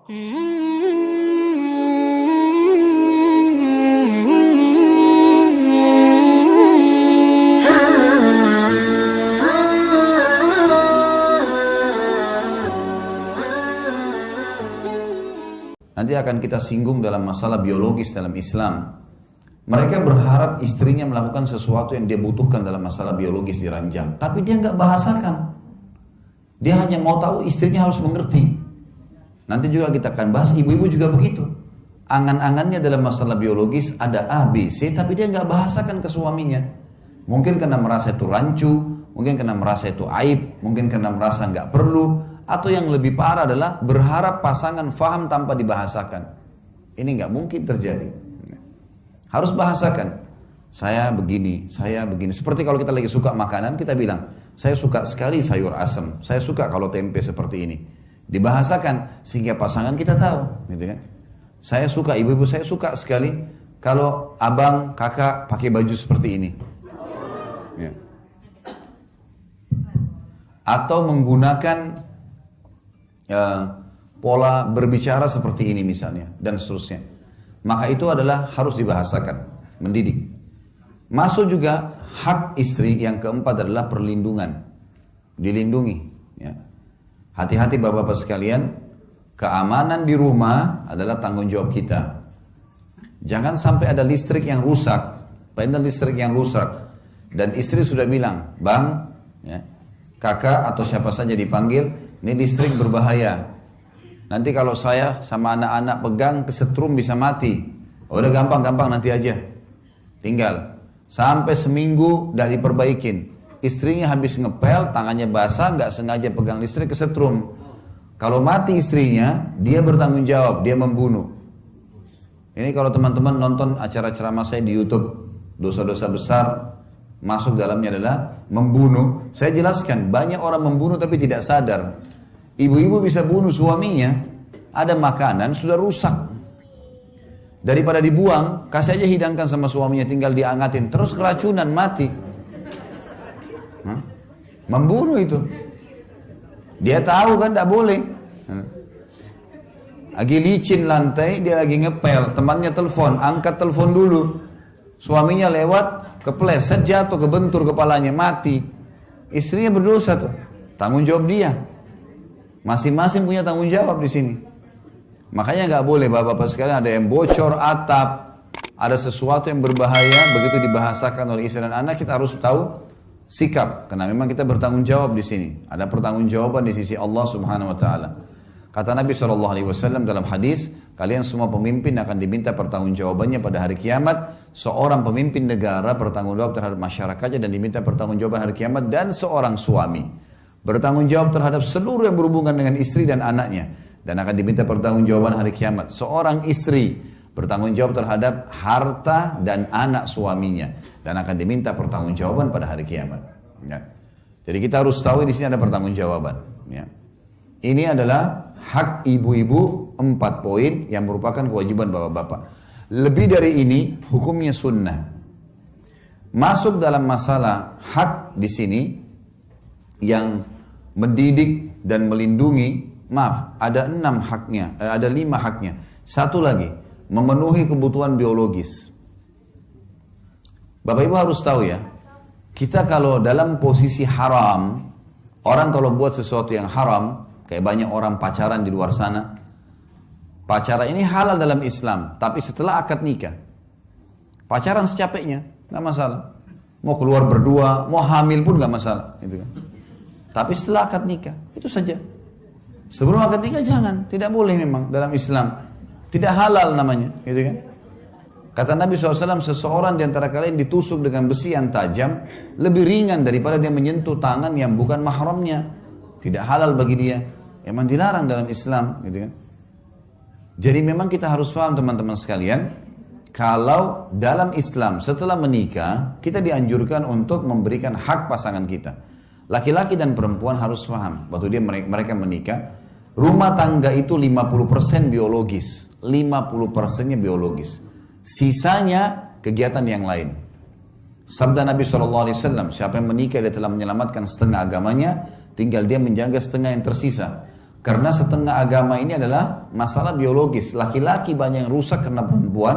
Nanti akan kita singgung dalam masalah biologis dalam Islam. Mereka berharap istrinya melakukan sesuatu yang dia butuhkan dalam masalah biologis diranjang. Tapi dia nggak bahasakan. Dia hanya mau tahu istrinya harus mengerti. Nanti juga kita akan bahas ibu-ibu juga begitu. Angan-angannya dalam masalah biologis ada A, B, C. Tapi dia nggak bahasakan ke suaminya. Mungkin karena merasa itu rancu. Mungkin karena merasa itu aib. Mungkin karena merasa nggak perlu. Atau yang lebih parah adalah berharap pasangan faham tanpa dibahasakan. Ini nggak mungkin terjadi. Harus bahasakan. Saya begini. Seperti kalau kita lagi suka makanan, kita bilang, saya suka sekali sayur asam. Saya suka kalau tempe seperti ini. Dibahasakan sehingga pasangan kita tahu. Gitu kan? Saya suka, ibu-ibu saya suka sekali kalau abang, kakak pakai baju seperti ini. Ya. Atau menggunakan pola berbicara seperti ini misalnya dan seterusnya, maka itu adalah harus dibahasakan, mendidik. Masuk juga hak istri yang keempat adalah perlindungan, dilindungi ya. Hati-hati bapak-bapak sekalian, keamanan di rumah adalah tanggung jawab kita. Jangan sampai ada listrik yang rusak, dan istri sudah bilang, bang ya, kakak atau siapa saja dipanggil, ini listrik berbahaya. Nanti kalau saya sama anak-anak pegang kesetrum bisa mati. Oh, udah gampang nanti aja. Tinggal. Sampai seminggu udah diperbaikin. Istrinya habis ngepel, tangannya basah, nggak sengaja pegang listrik kesetrum. Kalau mati istrinya, dia bertanggung jawab, dia membunuh. Ini kalau teman-teman nonton acara ceramah saya di YouTube, dosa-dosa besar masuk dalamnya adalah membunuh. Saya jelaskan, banyak orang membunuh tapi tidak sadar. Ibu-ibu bisa bunuh suaminya, ada makanan sudah rusak. Daripada dibuang, kasih aja hidangkan sama suaminya, tinggal diangatin, terus keracunan mati. Membunuh itu. Dia tahu kan tidak boleh. Lagi licin lantai, dia lagi ngepel, temannya telepon, angkat telepon dulu. Suaminya lewat, kepleset, jatuh, kebentur kepalanya, mati. Istrinya berdosa tuh, tanggung jawab dia. Masing-masing punya tanggung jawab di sini. Makanya nggak boleh bapak-bapak sekalian ada yang bocor atap, ada sesuatu yang berbahaya, begitu dibahasakan oleh istri dan anak kita harus tahu sikap, karena memang kita bertanggung jawab di sini. Ada pertanggungjawaban di sisi Allah Subhanahu Wa Taala. Kata Nabi SAW dalam hadis, kalian semua pemimpin akan diminta pertanggungjawabannya pada hari kiamat. Seorang pemimpin negara bertanggung jawab terhadap masyarakatnya dan diminta pertanggungjawaban hari kiamat, dan seorang suami bertanggung jawab terhadap seluruh yang berhubungan dengan istri dan anaknya dan akan diminta pertanggungjawaban hari kiamat. Seorang istri bertanggung jawab terhadap harta dan anak suaminya dan akan diminta pertanggungjawaban pada hari kiamat. Ya. Jadi kita harus tahu di sini ada pertanggungjawaban. Ya. Ini adalah hak ibu-ibu 4 poin yang merupakan kewajiban bapak-bapak. Lebih dari ini hukumnya sunnah. Masuk dalam masalah hak di sini yang mendidik dan melindungi, ada 5 haknya. Satu lagi, memenuhi kebutuhan biologis. Bapak Ibu harus tahu ya, kita kalau dalam posisi haram, orang kalau buat sesuatu yang haram, kayak banyak orang pacaran di luar sana. Pacaran ini halal dalam Islam, tapi setelah akad nikah. Pacaran secapeknya, nggak masalah. Mau keluar berdua, mau hamil pun nggak masalah, gitu kan. Tapi setelah akad nikah, itu saja. Sebelum akad nikah jangan, tidak boleh memang dalam Islam. Tidak halal namanya, gitu kan. Kata Nabi SAW, seseorang di antara kalian ditusuk dengan besi yang tajam, lebih ringan daripada dia menyentuh tangan yang bukan mahramnya. Tidak halal bagi dia. Memang dilarang dalam Islam, gitu kan. Jadi memang kita harus paham teman-teman sekalian, kalau dalam Islam setelah menikah, kita dianjurkan untuk memberikan hak pasangan kita. Laki-laki dan perempuan harus paham, waktu mereka menikah, rumah tangga itu 50% biologis, 50%-nya biologis. Sisanya kegiatan yang lain. Sabda Nabi SAW, siapa yang menikah dia telah menyelamatkan setengah agamanya, tinggal dia menjaga setengah yang tersisa. Karena setengah agama ini adalah masalah biologis. Laki-laki banyak yang rusak karena perempuan,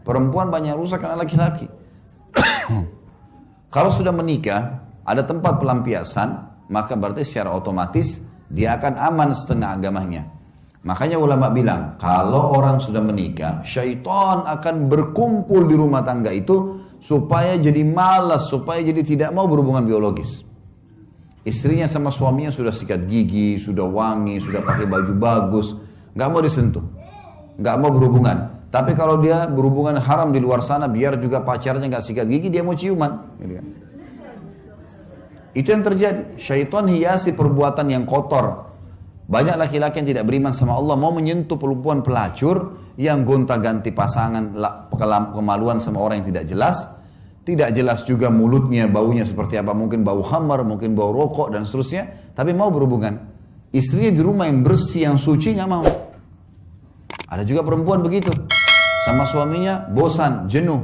perempuan banyak yang rusak karena laki-laki. Kalau sudah menikah, ada tempat pelampiasan, maka berarti secara otomatis dia akan aman setengah agamanya. Makanya ulama bilang, kalau orang sudah menikah, syaitan akan berkumpul di rumah tangga itu supaya jadi malas, supaya jadi tidak mau berhubungan biologis. Istrinya sama suaminya sudah sikat gigi, sudah wangi, sudah pakai baju bagus, nggak mau disentuh, nggak mau berhubungan. Tapi kalau dia berhubungan haram di luar sana, biar juga pacarnya nggak sikat gigi, dia mau ciuman. Gitu kan. Itu yang terjadi. Syaitan hiasi perbuatan yang kotor. Banyak laki-laki yang tidak beriman sama Allah mau menyentuh perempuan pelacur yang gonta-ganti pasangan, kemaluan sama orang yang tidak jelas. Tidak jelas juga mulutnya, baunya seperti apa. Mungkin bau khamar, mungkin bau rokok dan seterusnya. Tapi mau berhubungan. Istrinya di rumah yang bersih, yang suci nggak mau. Ada juga perempuan begitu. Sama suaminya bosan, jenuh.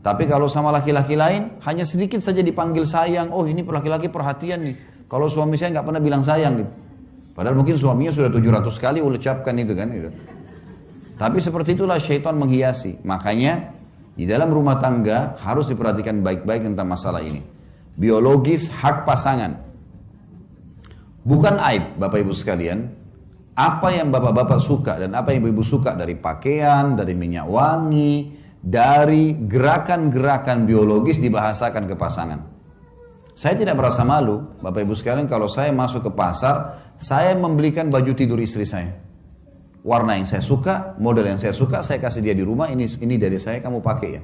Tapi kalau sama laki-laki lain, hanya sedikit saja dipanggil sayang. Oh ini laki-laki perhatian nih. Kalau suami saya nggak pernah bilang sayang gitu. Padahal mungkin suaminya sudah 700 kali ucapkan itu kan. Gitu. Tapi seperti itulah syaitan menghiasi. Makanya di dalam rumah tangga harus diperhatikan baik-baik tentang masalah ini. Biologis hak pasangan. Bukan aib Bapak Ibu sekalian. Apa yang Bapak-Bapak suka dan apa yang Ibu-Ibu suka dari pakaian, dari minyak wangi, dari gerakan-gerakan biologis dibahasakan ke pasangan. Saya tidak merasa malu, Bapak Ibu sekalian, kalau saya masuk ke pasar, saya membelikan baju tidur istri saya. Warna yang saya suka, model yang saya suka, saya kasih dia di rumah, ini dari saya, kamu pakai ya.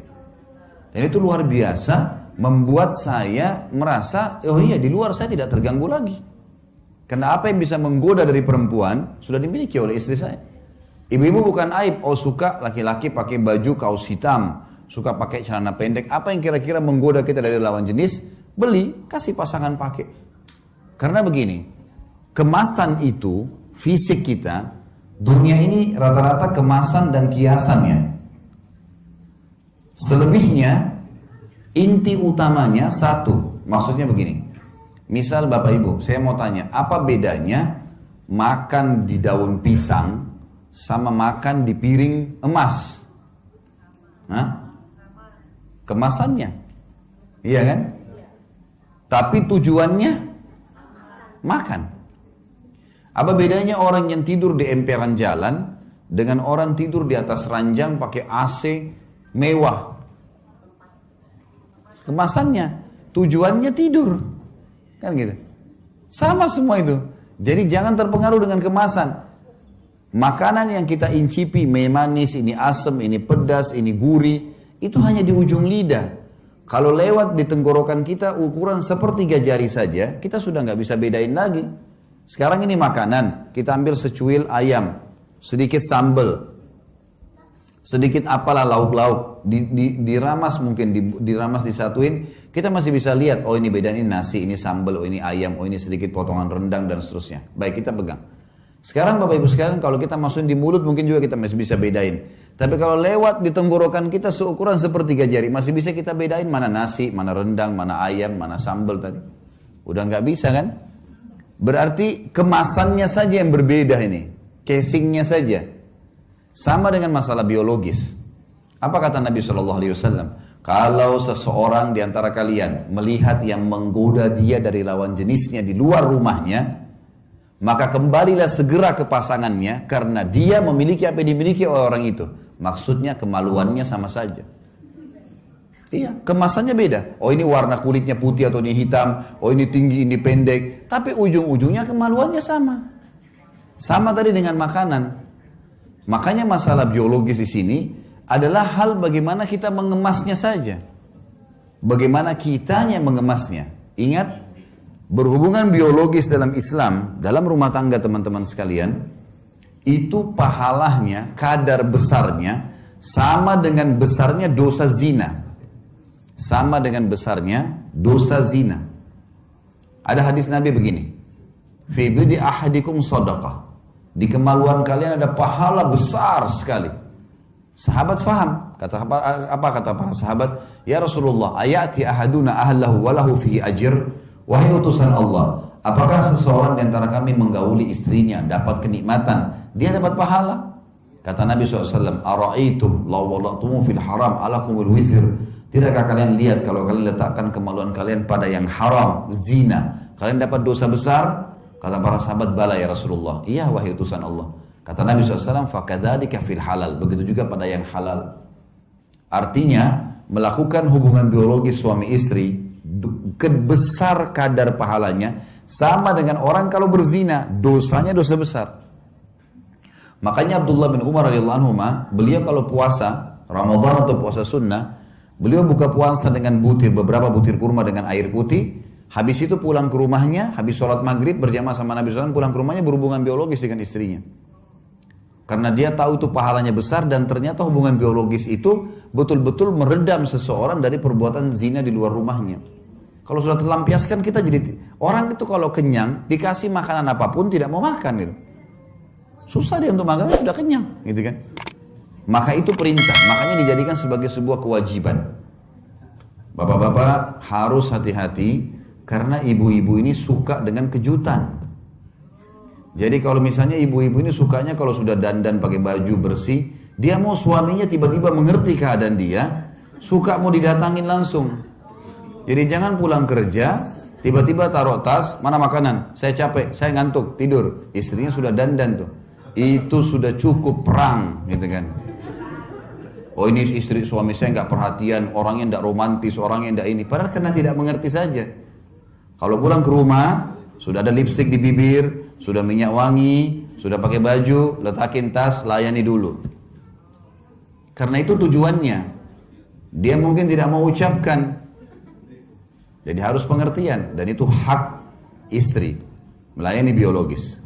Dan itu luar biasa, membuat saya merasa, oh iya di luar saya tidak terganggu lagi. Karena apa yang bisa menggoda dari perempuan, sudah dimiliki oleh istri saya. Ibu-ibu bukan aib, oh suka laki-laki pakai baju kaos hitam, suka pakai celana pendek, apa yang kira-kira menggoda kita dari lawan jenis, beli, kasih pasangan pakai. Karena begini, kemasan itu, fisik kita, dunia ini rata-rata kemasan dan kiasannya. Selebihnya, inti utamanya satu, maksudnya begini. Misal Bapak Ibu, saya mau tanya, apa bedanya makan di daun pisang sama makan di piring emas? Hah? Kemasannya, iya kan? Tapi tujuannya makan. Apa bedanya orang yang tidur di emperan jalan dengan orang tidur di atas ranjang pakai AC mewah? Kemasannya, tujuannya tidur. Kan gitu. Sama semua itu. Jadi jangan terpengaruh dengan kemasan. Makanan yang kita incipi, manis, ini asam, ini pedas, ini gurih, itu hanya di ujung lidah. Kalau lewat di tenggorokan kita ukuran sepertiga jari saja, kita sudah nggak bisa bedain lagi. Sekarang ini makanan, kita ambil secuil ayam, sedikit sambal, sedikit apalah lauk-lauk, diramas mungkin, diramas disatuin, kita masih bisa lihat, oh ini beda, ini nasi, ini sambal, oh ini ayam, oh ini sedikit potongan rendang dan seterusnya. Baik, kita pegang. Sekarang Bapak Ibu sekalian, kalau kita masukin di mulut mungkin juga kita masih bisa bedain. Tapi kalau lewat di tenggorokan kita seukuran sepertiga jari, masih bisa kita bedain mana nasi, mana rendang, mana ayam, mana sambal tadi. Udah nggak bisa kan? Berarti kemasannya saja yang berbeda ini, casingnya saja. Sama dengan masalah biologis. Apa kata Nabi SAW? Kalau seseorang di antara kalian melihat yang menggoda dia dari lawan jenisnya di luar rumahnya, maka kembalilah segera ke pasangannya karena dia memiliki apa yang dimiliki oleh orang itu. Maksudnya kemaluannya sama saja. Iya, kemasannya beda. Oh ini warna kulitnya putih atau ini hitam. Oh ini tinggi, ini pendek. Tapi ujung-ujungnya kemaluannya sama. Sama tadi dengan makanan. Makanya masalah biologis di sini adalah hal bagaimana kita mengemasnya saja. Bagaimana kitanya mengemasnya. Ingat, berhubungan biologis dalam Islam, dalam rumah tangga teman-teman sekalian, itu pahalanya, kadar besarnya, sama dengan besarnya dosa zina. Sama dengan besarnya dosa zina. Ada hadis Nabi begini, fi bidi ahadikum sadaqah. Di kemaluan kalian ada pahala besar sekali. Sahabat faham, apa kata para sahabat? Ya Rasulullah, ayati ahaduna ahlahu walahu fihi ajr. Wahai utusan Allah, apakah seseorang di antara kami menggauli istrinya dapat kenikmatan, dia dapat pahala? Kata Nabi SAW, ara'aitum law wada'tumu fil haram alakumul wizr. Tidakkah kalian lihat kalau kalian letakkan kemaluan kalian pada yang haram, zina, kalian dapat dosa besar? Kata para sahabat, bala ya Rasulullah. Iya wahai utusan Allah. Kata Nabi SAW, fakadzalika fil halal. Begitu juga pada yang halal. Artinya, melakukan hubungan biologis suami istri, besar kadar pahalanya, sama dengan orang kalau berzina, dosanya dosa besar. Makanya Abdullah bin Umar radhiyallahu anhu, beliau kalau puasa Ramadan atau puasa sunnah, beliau buka puasa dengan beberapa butir kurma dengan air putih. Habis itu pulang ke rumahnya, habis sholat maghrib berjamaah sama Nabi SAW, pulang ke rumahnya berhubungan biologis dengan istrinya. Karena dia tahu itu pahalanya besar dan ternyata hubungan biologis itu betul-betul meredam seseorang dari perbuatan zina di luar rumahnya. Kalau sudah terlampiaskan kita jadi, orang itu kalau kenyang, dikasih makanan apapun tidak mau makan gitu. Susah dia untuk makan, sudah kenyang gitu kan. Maka itu perintah, makanya dijadikan sebagai sebuah kewajiban. Bapak-bapak harus hati-hati, karena ibu-ibu ini suka dengan kejutan. Jadi kalau misalnya ibu-ibu ini sukanya kalau sudah dandan pakai baju bersih, dia mau suaminya tiba-tiba mengerti keadaan dia, suka mau didatangin langsung. Jadi jangan pulang kerja, tiba-tiba taruh tas, mana makanan? Saya capek, saya ngantuk, tidur. Istrinya sudah dandan tuh. Itu sudah cukup perang, gitu kan. Oh ini istri suami saya nggak perhatian, orangnya nggak romantis, orangnya nggak ini. Padahal karena tidak mengerti saja. Kalau pulang ke rumah, sudah ada lipstik di bibir, sudah minyak wangi, sudah pakai baju, letakin tas, layani dulu. Karena itu tujuannya. Dia mungkin tidak mau ucapkan. Jadi harus pengertian. Dan itu hak istri, melayani biologis.